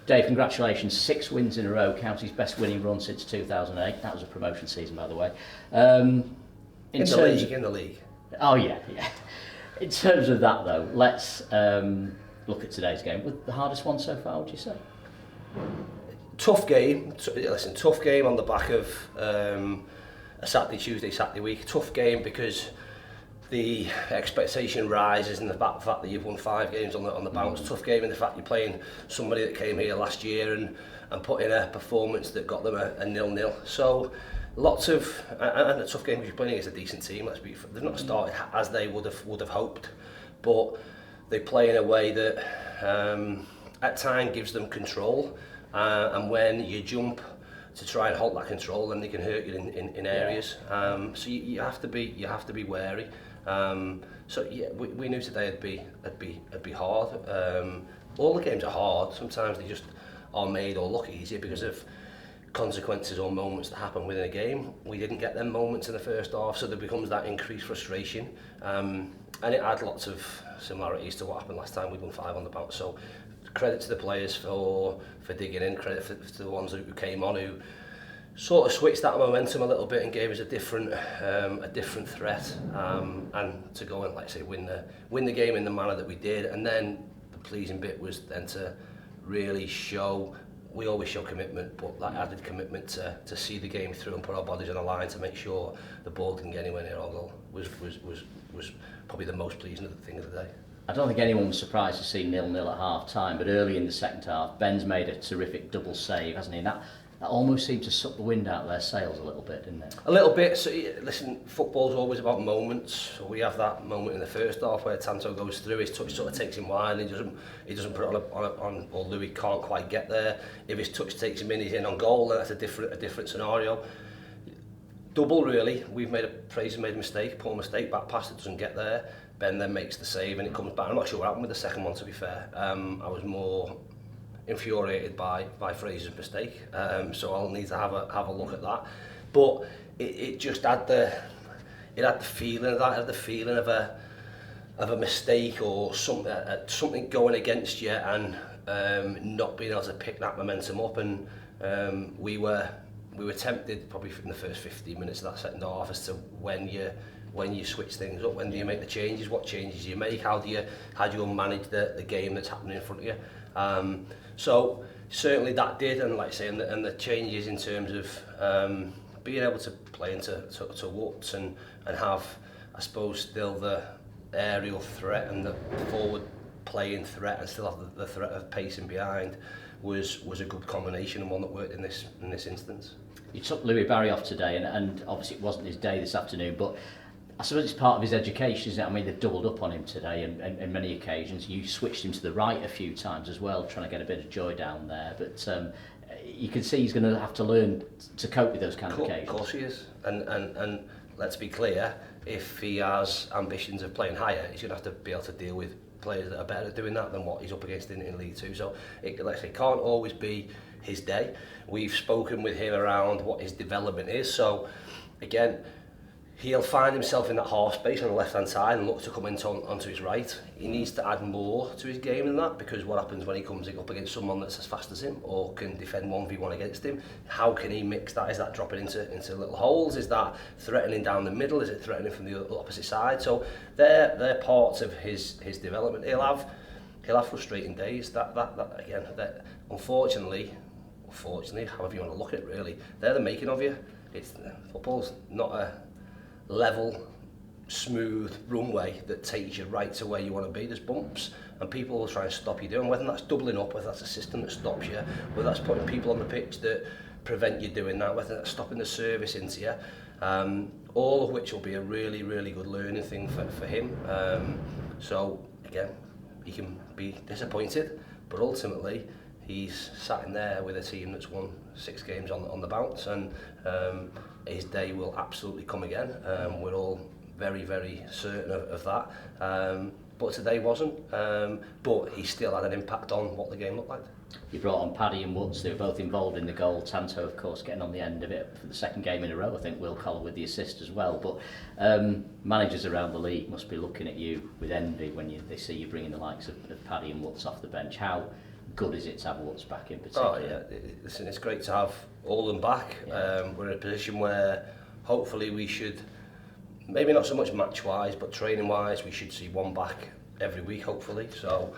Dave, congratulations, 6 wins in a row, county's best winning run since 2008. That was a promotion season, by the way. In the league. Oh yeah. In terms of that though, let's look at today's game. Was the hardest one so far, would you say? Tough game. Tough game on the back of a Saturday week. Tough game because the expectation rises in the fact that you've won 5 games on the bounce. Tough game in the fact you're playing somebody that came here last year and put in a performance that got them a 0-0. So lots of and a tough game because you're playing against a decent team. They've not started as they would have hoped, but they play in a way that at times gives them control. And when you jump to try and hold that control, then they can hurt you in areas. So you have to be wary. So yeah, we knew today it'd be hard. All the games are hard. Sometimes they just are made or look easier because of consequences or moments that happen within a game. We didn't get them moments in the first half, so there becomes that increased frustration. And it had lots of similarities to what happened last time. We won 5 on the bounce. So credit to the players for digging in, credit to the ones who came on who sort of switched that momentum a little bit and gave us a different threat, and to go and, like I say, win the game in the manner that we did. And then the pleasing bit was then to really show, we always show commitment, but that added commitment to see the game through and put our bodies on the line to make sure the ball didn't get anywhere near our goal was probably the most pleasing thing of the day. I don't think anyone was surprised to see 0-0 at half time, but early in the second half, Ben's made a terrific double save, hasn't he? And that almost seemed to suck the wind out of their sails a little bit, didn't it? A little bit. So listen, football's always about moments. So we have that moment in the first half where Tanto goes through, his touch sort of takes him wide, and he doesn't put it on, or Louis can't quite get there. If his touch takes him in, he's in on goal, then that's a different scenario. Double really. Fraser made a mistake, poor mistake, back pass that doesn't get there. Ben then makes the save and it comes back. I'm not sure what happened with the second one, to be fair. I was more infuriated by Fraser's mistake, so I'll need to have a look at that. But it just had the feeling of that, had the feeling of a mistake or something going against you and not being able to pick that momentum up. And we were tempted probably in the first 15 minutes of that second half as to when you switch things up, when do you make the changes, what changes do you make, how do you manage the game that's happening in front of you. So certainly that did, and like I say, and the changes in terms of being able to play into Woods and have, I suppose, still the aerial threat and the forward playing threat and still have the threat of pacing behind was a good combination and one that worked in this instance. You took Louis Barry off today, and obviously it wasn't his day this afternoon, but I suppose it's part of his education, isn't it? I mean, they've doubled up on him today and many occasions. You switched him to the right a few times as well, trying to get a bit of joy down there. But you can see he's going to have to learn to cope with those kind of occasions. Of course he is. And let's be clear, if he has ambitions of playing higher, he's going to have to be able to deal with players that are better at doing that than what he's up against in League Two. So like I say, can't always be his day. We've spoken with him around what his development is. So again, he'll find himself in that half space on the left hand side and look to come into onto his right. He needs to add more to his game than that, because what happens when he comes up against someone that's as fast as him or can defend 1v1 against him? How can he mix that? Is that dropping into little holes? Is that threatening down the middle? Is it threatening from the opposite side? So they're parts of his development. He'll have frustrating days. That again, that unfortunately, however you want to look at it, really, they're the making of you. Football's not a level, smooth runway that takes you right to where you want to be. There's bumps and people will try and stop you doing, whether that's doubling up, whether that's a system that stops you, whether that's putting people on the pitch that prevent you doing that, whether that's stopping the service into you, all of which will be a really, really good learning thing for him. So again, he can be disappointed, but ultimately he's sat in there with a team that's won 6 games on the bounce, and his day will absolutely come again. We're all very, very certain of that. But today wasn't. But he still had an impact on what the game looked like. You brought on Paddy and Woods. They were both involved in the goal. Tanto, of course, getting on the end of it for the second game in a row. I think Will Collar with the assist as well. But managers around the league must be looking at you with envy when they see you bringing the likes of Paddy and Woods off the bench. How good is it to have Woods back in Oh particular? yeah, listen, it's great to have all of them back. Yeah. We're in a position where hopefully we should, maybe not so much match-wise, but training-wise, we should see one back every week, hopefully. So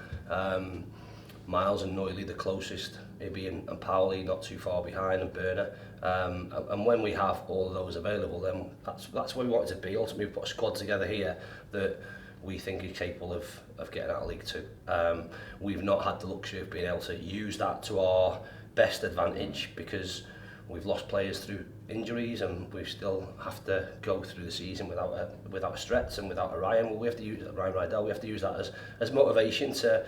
Miles and Noyley the closest, maybe, and Powley not too far behind, and Burner. And when we have all of those available, then that's where we want it to be. Ultimately, we've put a squad together here that we think is capable of getting out of League Two. We've not had the luxury of being able to use that to our best advantage because we've lost players through injuries and we still have to go through the season without a Stretz and without a Ryan. Well, we have to use Ryan Rydell. We have to use that as motivation to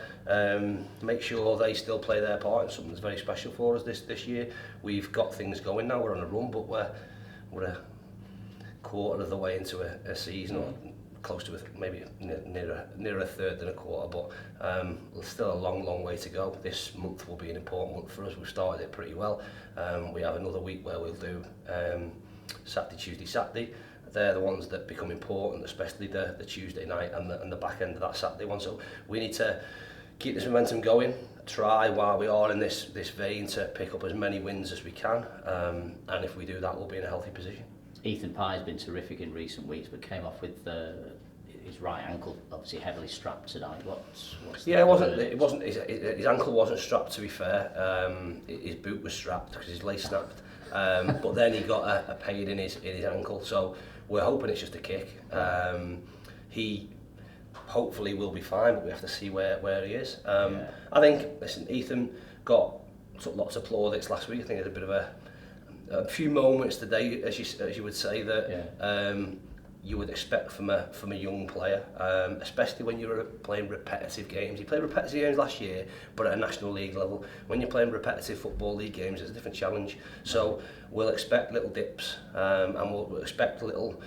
make sure they still play their part in something that's very special for us this year. We've got things going now. We're on a run, but we're a quarter of the way into a season, or close to maybe near a third than a quarter, but still a long way to go. This month will be an important month for us. We've started it pretty well. We have another week where we'll do Saturday, Tuesday, Saturday. They're the ones that become important, especially the Tuesday night and the back end of that Saturday one. So we need to keep this momentum going, try while we are in this vein to pick up as many wins as we can, and if we do that, we'll be in a healthy position. Ethan Pye's been terrific in recent weeks, but came off with his right ankle obviously heavily strapped tonight. What's yeah, it wasn't his ankle wasn't strapped, to be fair. His boot was strapped because his lace snapped, but then he got a pain in his ankle, so we're hoping it's just a kick. He hopefully will be fine, but we have to see where he is. I think, listen, Ethan got lots of plaudits last week. I think there's a bit of a few moments today, as you would say, that you would expect from a young player, especially when you're playing repetitive games. He played repetitive games last year, but at a national league level. When you're playing repetitive football league games, it's a different challenge. So we'll expect little dips, and we'll expect little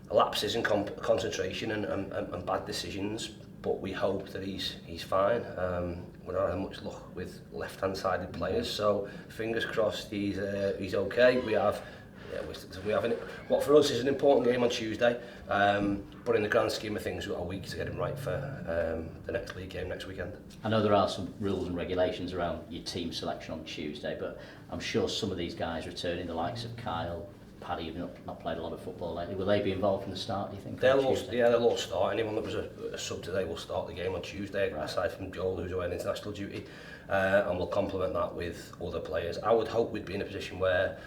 lapses in concentration and bad decisions. But we hope that he's fine. We're not having much luck with left-hand sided players, so fingers crossed he's okay. We have what for us is an important game on Tuesday, but in the grand scheme of things, we've got a week to get him right for the next league game next weekend. I know there are some rules and regulations around your team selection on Tuesday, but I'm sure some of these guys returning, the likes of Kyle, Paddy, have not played a lot of football lately. Will they be involved from the start, do you think? They'll all start. Anyone that was a sub today will start the game on Tuesday, right, aside from Joel, who's away on international duty, and we'll complement that with other players. I would hope we'd be in a position where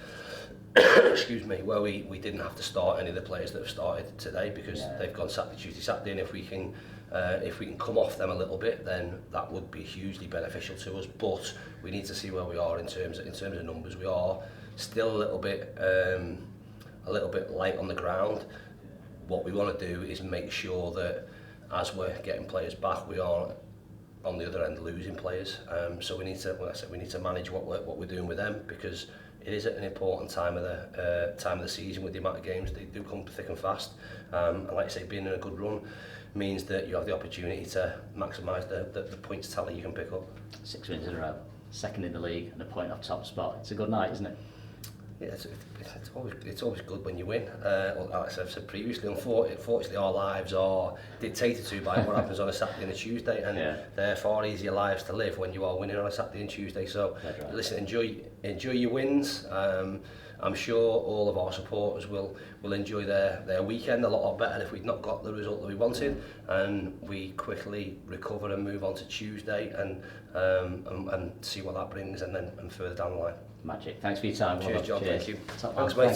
excuse me, where we didn't have to start any of the players that have started today, because they've gone Saturday, Tuesday, Saturday, and if we can come off them a little bit, then that would be hugely beneficial to us. But we need to see where we are in terms of numbers. We are still a little bit light on the ground. What we want to do is make sure that as we're getting players back, we are on the other end losing players. So we need to manage what we're doing with them, because it is an important time of the season with the amount of games. They do come thick and fast, and like I say, being in a good run means that you have the opportunity to maximise the points tally you can pick up. 6 wins in a row, second in the league, and a point off top spot. It's a good night, isn't it? Yeah, it's always good when you win. Like I've said previously, unfortunately our lives are dictated to by what happens on a Saturday and a Tuesday, and they're far easier lives to live when you are winning on a Saturday and Tuesday. So listen, enjoy your wins. I'm sure all of our supporters will enjoy their weekend a lot better if we'd not got the result that we wanted, and we quickly recover and move on to Tuesday and see what that brings, and further down the line. Magic. Thanks for your time. Cheers, John. Cheers. Thank you. Thanks, mate.